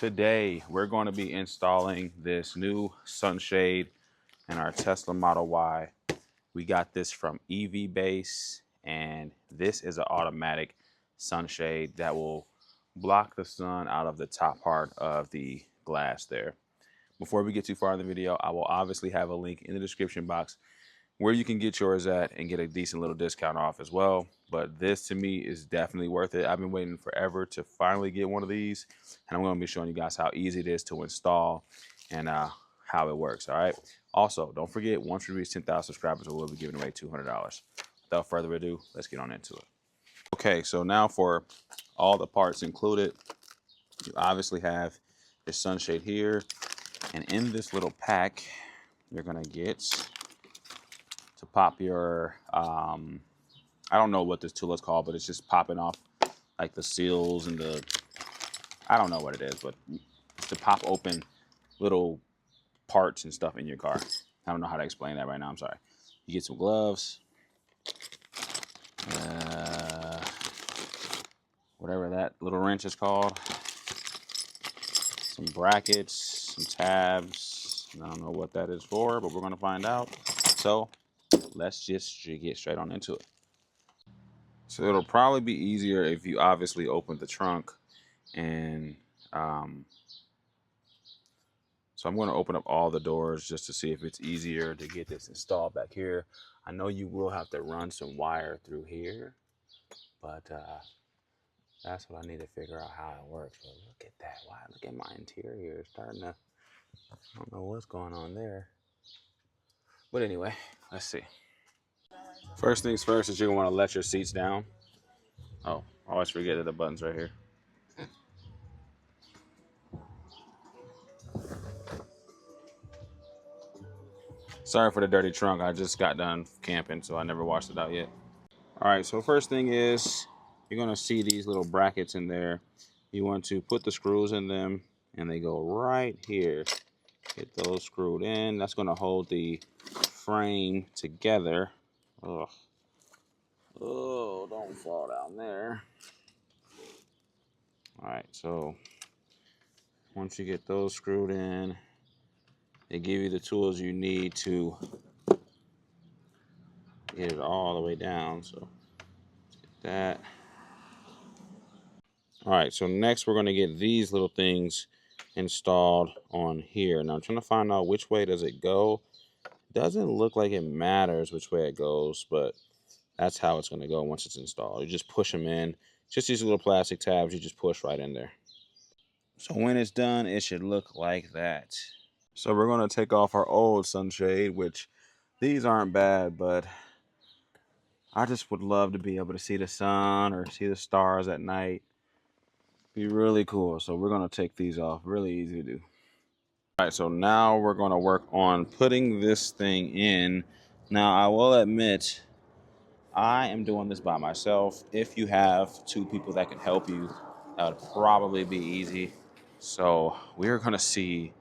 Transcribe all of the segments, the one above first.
Today we're going to be installing this new sunshade in our Tesla Model Y. We got this from EVBASE, and this is an automatic sunshade that will block the sun out of the top part of the glass there. Before we get too far in the video, I will obviously have a link in the description box where you can get yours at and get a decent little discount off as well. But this to me is definitely worth it. I've been waiting forever to finally get one of these, and I'm going to be showing you guys how easy it is to install and how it works. All right. Also, don't forget, once we reach 10,000 subscribers, we'll be giving away $200. Without further ado, let's get on into it. Okay, so now for all the parts included, you obviously have your sunshade here, and in this little pack, you're gonna get to pop your I don't know what this tool is called, but it's just popping off like the seals and I don't know what it is, but it's to pop open little parts and stuff in your car. I don't know how to explain that right now, I'm sorry. You get some gloves, whatever that little wrench is called, some brackets, some tabs. I don't know what that is for, but we're gonna find out. So let's just get straight on into it. So it'll probably be easier if you obviously open the trunk, and so I'm going to open up all the doors just to see if it's easier to get this installed back here. I know you will have to run some wire through here, but that's what I need to figure out how it works. But look at that. Wow, look at my interior. It's starting to, I don't know what's going on there. But anyway, let's see. First things first is you're going to want to let your seats down. Oh, I always forget that the button's right here. Sorry for the dirty trunk. I just got done camping, so I never washed it out yet. All right, so first thing is you're going to see these little brackets in there. You want to put the screws in them, and they go right here. Get those screwed in. That's going to hold the frame together. Ugh. Oh, don't fall down there. All right, so once you get those screwed in, they give you the tools you need to get it all the way down. So let's get that. All right, so next we're going to get these little things installed on here. Now I'm trying to find out which way does it go. Doesn't look like it matters which way it goes, but that's how it's going to go once it's installed. You just push them in. Just these little plastic tabs, you just push right in there. So when it's done, it should look like that. So we're going to take off our old sunshade, which these aren't bad, but I just would love to be able to see the sun or see the stars at night. Be really cool. So we're going to take these off. Really easy to do. All right, so now we're going to work on putting this thing in. Now, I will admit, I am doing this by myself. If you have two people that can help you, that would probably be easy. So we're going to see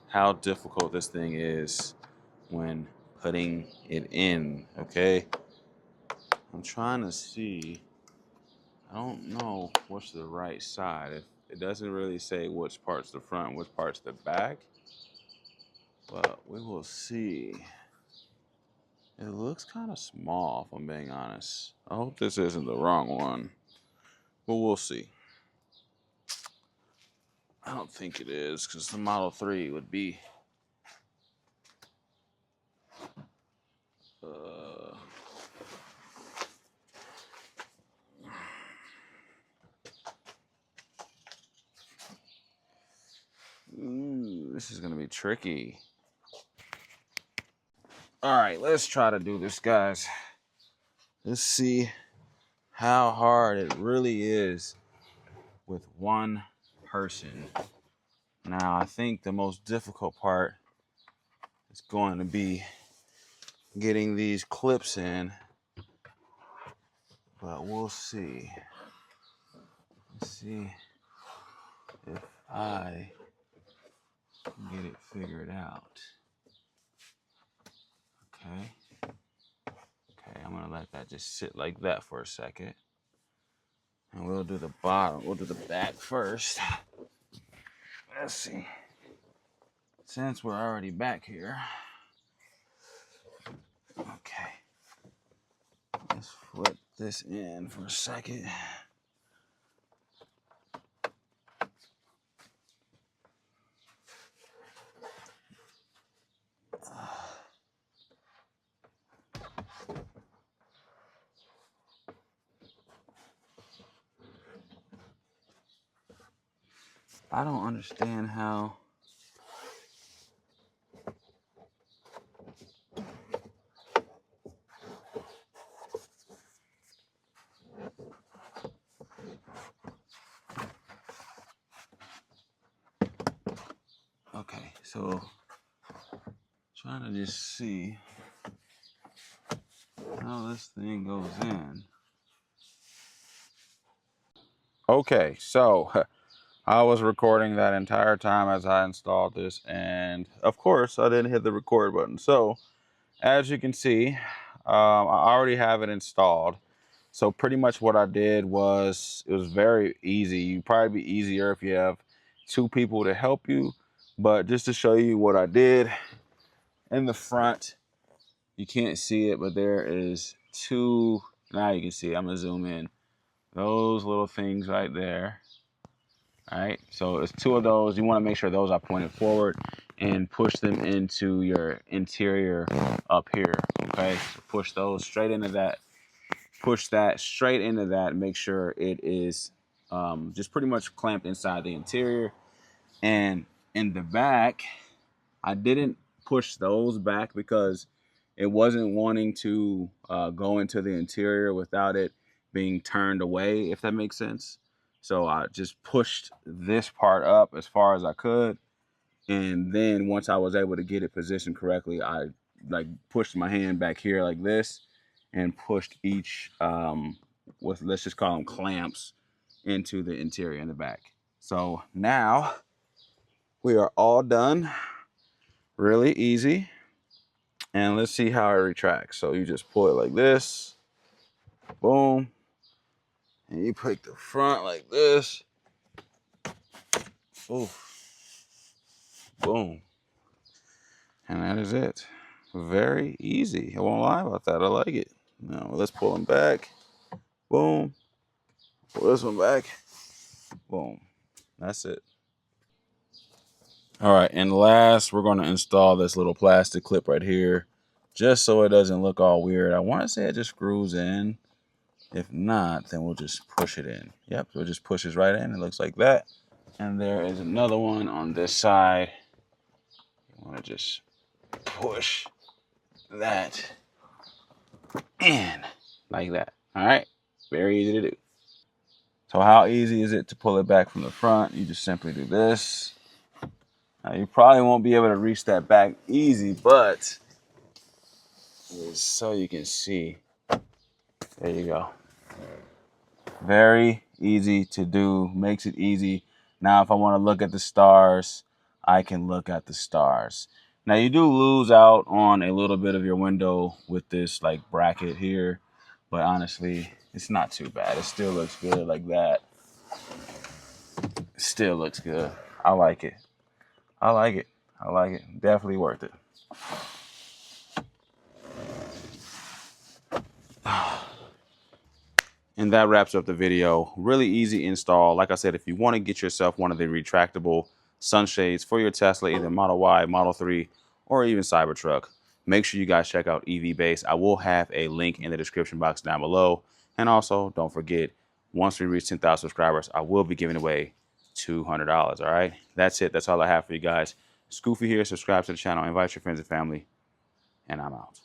how difficult this thing is when putting it in, okay? I'm trying to see. I don't know what's the right side. It doesn't really say which part's the front, which part's the back, but we will see. It looks kind of small, if I'm being honest. I hope this isn't the wrong one, but we'll see. I don't think it is, because the Model 3 would be ooh, this is gonna be tricky. All right, let's try to do this, guys. Let's see how hard it really is with one person. Now, I think the most difficult part is going to be getting these clips in, but we'll see. Let's see if I can get it figured out. Okay. Okay, I'm gonna let that just sit like that for a second. And we'll do the bottom, we'll do the back first. let's see. Since we're already back here, okay, let's flip this in for a second. I don't understand how. Okay, so trying to just see how this thing goes in. Okay, so I was recording that entire time as I installed this, and of course I didn't hit the record button. So as you can see, I already have it installed. So pretty much what I did was, it was very easy. You'd probably be easier if you have two people to help you, but just to show you what I did in the front, you can't see it, but there is two, now you can see, I'm gonna zoom in, those little things right there. All right, so it's two of those. You want to make sure those are pointed forward and push them into your interior up here. Okay, so push those straight into that. Push that straight into that. Make sure it is just pretty much clamped inside the interior. And in the back, I didn't push those back because it wasn't wanting to go into the interior without it being turned away, if that makes sense. So I just pushed this part up as far as I could. And then once I was able to get it positioned correctly, I like pushed my hand back here like this and pushed each, let's just call them clamps, into the interior in the back. So now we are all done. Really easy. And let's see how it retracts. So you just pull it like this, boom. And you pick the front like this. Ooh. Boom. And that is it. Very easy. I won't lie about that. I like it. Now let's pull them back. Boom. Pull this one back. Boom. That's it. All right, and last, we're going to install this little plastic clip right here, just so it doesn't look all weird. I want to say it just screws in. If not, then we'll just push it in. Yep, so it just pushes right in. It looks like that. And there is another one on this side. You want to just push that in like that. All right, very easy to do. So how easy is it to pull it back from the front? You just simply do this. Now you probably won't be able to reach that back easy, but so you can see. There you go. Very easy to do, makes it easy. Now, if I want to look at the stars, I can look at the stars. Now, you do lose out on a little bit of your window with this like bracket here, but honestly, it's not too bad. It still looks good like that. It still looks good. I like it. I like it. I like it. Definitely worth it. And that wraps up the video. Really easy install. Like I said, if you want to get yourself one of the retractable sunshades for your Tesla, either Model Y, Model 3, or even Cybertruck, make sure you guys check out EVBASE. I will have a link in the description box down below. And also, don't forget, once we reach 10,000 subscribers, I will be giving away $200, all right? That's it. That's all I have for you guys. Scoofy here. Subscribe to the channel. Invite your friends and family. And I'm out.